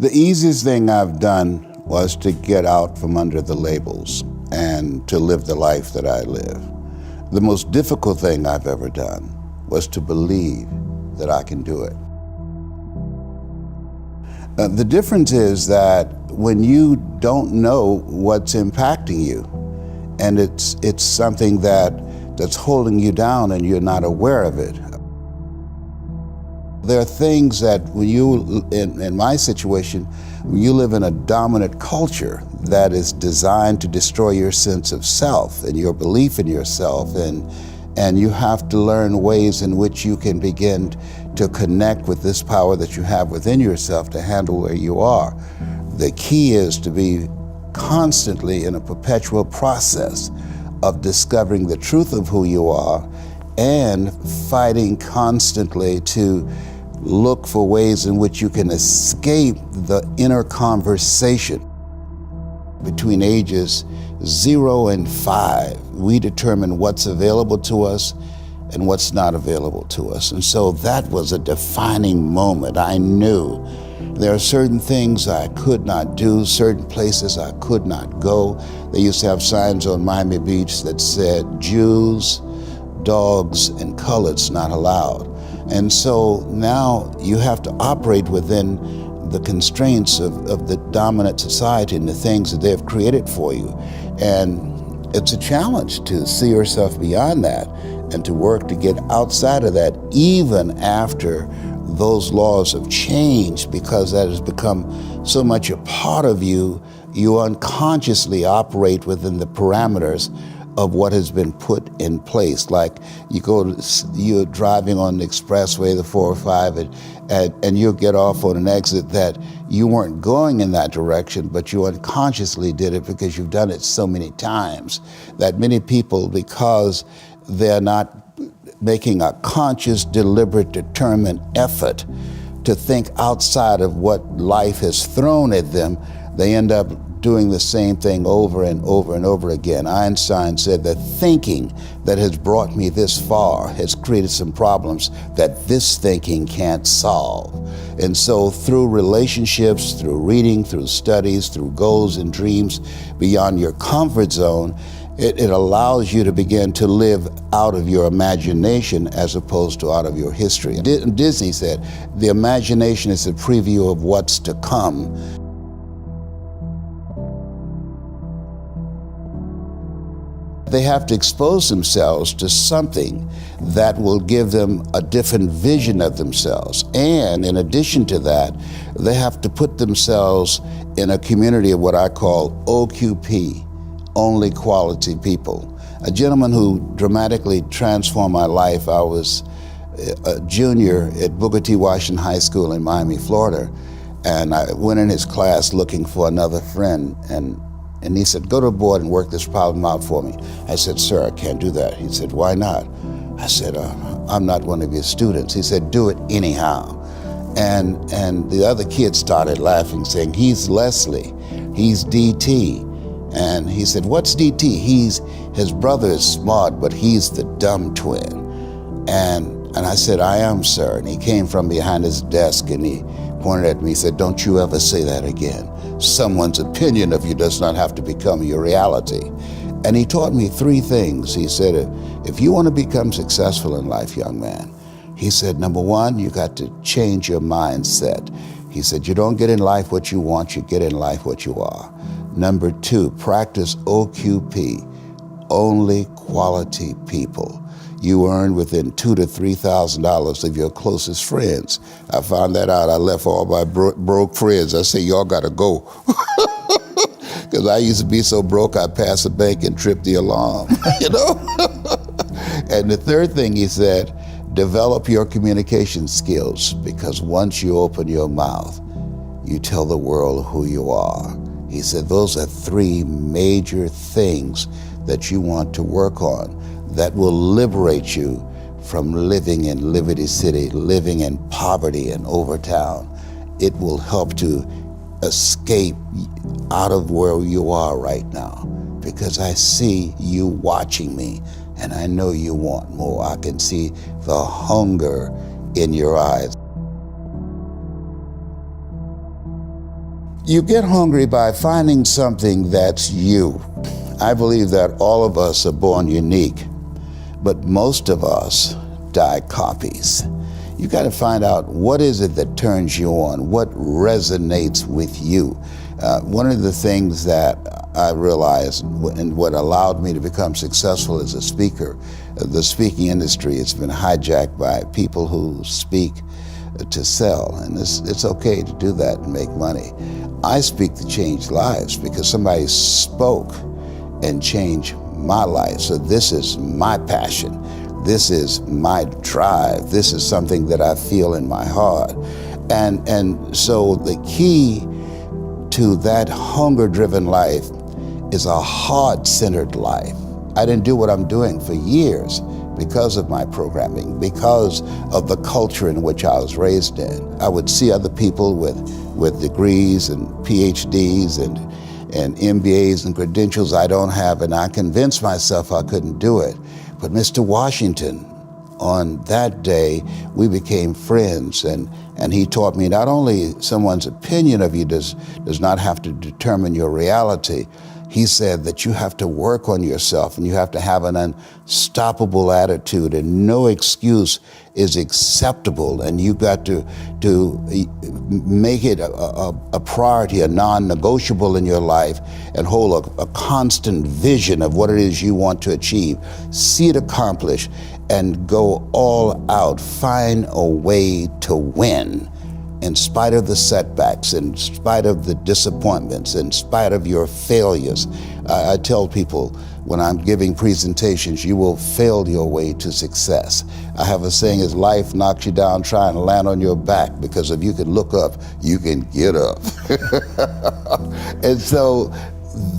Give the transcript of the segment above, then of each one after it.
The easiest thing I've done was to get out from under the labels and to live the life that I live. The most difficult thing I've ever done was to believe that I can do it. The difference is that when you don't know what's impacting you, and it's something that's holding you down and you're not aware of it. There are things that when you, in my situation, when you live in a dominant culture that is designed to destroy your sense of self and your belief in yourself, and you have to learn ways in which you can begin to connect with this power that you have within yourself to handle where you are. The key is to be constantly in a perpetual process of discovering the truth of who you are and fighting constantly to look for ways in which you can escape the inner conversation. Between ages 0 and 5, we determine what's available to us and what's not available to us. And so that was a defining moment. I knew there are certain things I could not do, certain places I could not go. They used to have signs on Miami Beach that said, Jews, dogs, and coloreds not allowed. And so now you have to operate within the constraints of the dominant society and the things that they've created for you. And it's a challenge to see yourself beyond that and to work to get outside of that even after those laws have changed, because that has become so much a part of you, you unconsciously operate within the parameters of what has been put in place. Like you're driving on the expressway, the 405, and you'll get off on an exit that you weren't going in that direction, but you unconsciously did it because you've done it so many times that many people, because they're not making a conscious, deliberate, determined effort to think outside of what life has thrown at them, they end up doing the same thing over and over and over again. Einstein said that thinking that has brought me this far has created some problems that this thinking can't solve. And so through relationships, through reading, through studies, through goals and dreams beyond your comfort zone, it allows you to begin to live out of your imagination as opposed to out of your history. Disney said, the imagination is a preview of what's to come. They have to expose themselves to something that will give them a different vision of themselves. And in addition to that, they have to put themselves in a community of what I call OQP, only quality people. A gentleman who dramatically transformed my life, I was a junior at Booker T. Washington High School in Miami, Florida, and I went in his class looking for another friend, and he said, go to the board and work this problem out for me. I said, sir, I can't do that. He said, why not? I said, I'm not one of your students. He said, do it anyhow. And the other kids started laughing, saying, he's Leslie, he's DT. And he said, what's DT? His brother is smart, but he's the dumb twin. And I said, I am, sir. And he came from behind his desk and he pointed at me, he said, don't you ever say that again. Someone's opinion of you does not have to become your reality. And he taught me 3 things. He said, if you want to become successful in life, young man, he said, number 1, you got to change your mindset. He said, you don't get in life what you want, you get in life what you are. Number 2, practice OQP, only quality people. You earn within $2,000 to $3,000 of your closest friends. I found that out. I left all my broke friends. I said, y'all gotta go. Because I used to be so broke, I'd pass a bank and trip the alarm, you know? And the 3rd thing he said, develop your communication skills, because once you open your mouth, you tell the world who you are. He said, those are 3 major things that you want to work on that will liberate you from living in Liberty City, living in poverty in Overtown. It will help to escape out of where you are right now, because I see you watching me and I know you want more. I can see the hunger in your eyes. You get hungry by finding something that's you. I believe that all of us are born unique, but most of us die copies. You got to find out what is it that turns you on, what resonates with you. One of the things that I realized and what allowed me to become successful as a speaker, the speaking industry has been hijacked by people who speak to sell, and it's okay to do that and make money. I speak to change lives because somebody spoke and changed my life. So this is my passion. This is my drive. This is something that I feel in my heart. And so the key to that hunger-driven life is a heart-centered life. I didn't do what I'm doing for years because of my programming, because of the culture in which I was raised in. I would see other people with degrees and PhDs and MBAs and credentials I don't have, and I convinced myself I couldn't do it. But Mr. Washington, on that day, we became friends, and he taught me not only someone's opinion of you does not have to determine your reality. He said that you have to work on yourself and you have to have an unstoppable attitude, and no excuse is acceptable, and you got to make it a priority, a non-negotiable in your life, and hold a constant vision of what it is you want to achieve. See it accomplished and go all out. Find a way to win. In spite of the setbacks, in spite of the disappointments, in spite of your failures. I tell people when I'm giving presentations, you will fail your way to success. I have a saying, is life knocks you down, try and land on your back, because if you can look up, you can get up. And so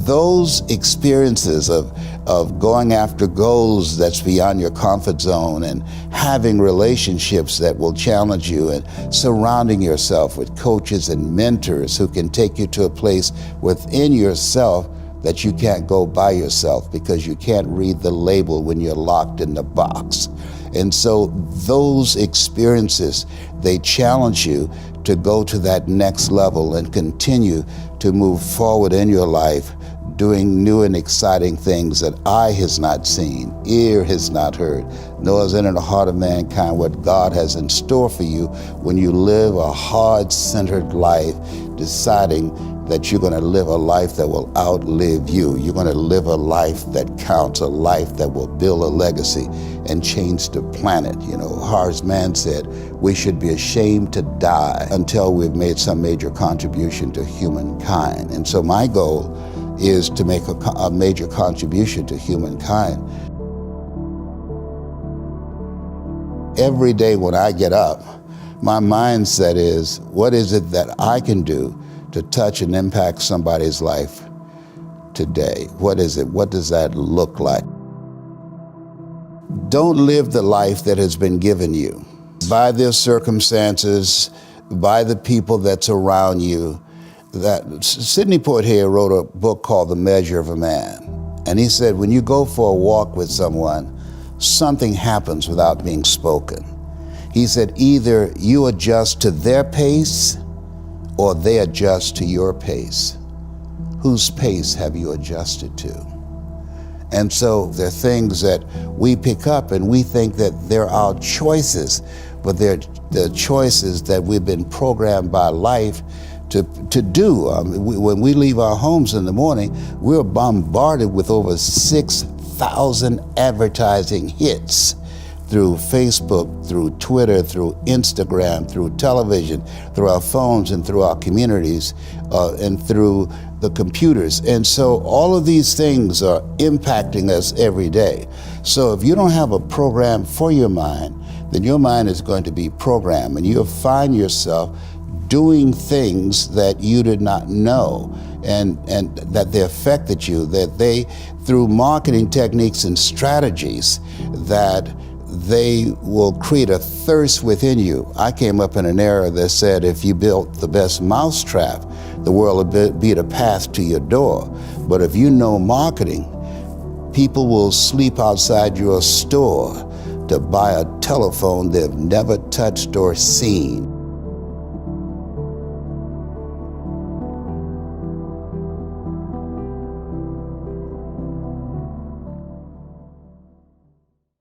those experiences of going after goals that's beyond your comfort zone, and having relationships that will challenge you, and surrounding yourself with coaches and mentors who can take you to a place within yourself that you can't go by yourself because you can't read the label when you're locked in the box. And so those experiences, they challenge you to go to that next level and continue to move forward in your life, doing new and exciting things that eye has not seen, ear has not heard, nor has entered the heart of mankind what God has in store for you when you live a heart-centered life, deciding that you're going to live a life that will outlive you. You're going to live a life that counts, a life that will build a legacy and change the planet. You know, Horace Mann said, we should be ashamed to die until we've made some major contribution to humankind. And so my goal is to make a major contribution to humankind. Every day when I get up, my mindset is, what is it that I can do to touch and impact somebody's life today? What is it? What does that look like? Don't live the life that has been given you by their circumstances, by the people that's around you. That Sidney Poitier wrote a book called The Measure of a Man. And he said, when you go for a walk with someone, something happens without being spoken. He said, either you adjust to their pace or they adjust to your pace. Whose pace have you adjusted to? And so there are things that we pick up and we think that they're our choices, but they're the choices that we've been programmed by life to do. When we leave our homes in the morning, we're bombarded with over 6,000 advertising hits through Facebook, through Twitter, through Instagram, through television, through our phones and through our communities, and through the computers. And so all of these things are impacting us every day. So if you don't have a program for your mind, then your mind is going to be programmed, and you'll find yourself doing things that you did not know, and that they affected you, that they, through marketing techniques and strategies, that they will create a thirst within you. I came up in an era that said if you built the best mousetrap, the world would be the path to your door. But if you know marketing, people will sleep outside your store to buy a telephone they've never touched or seen.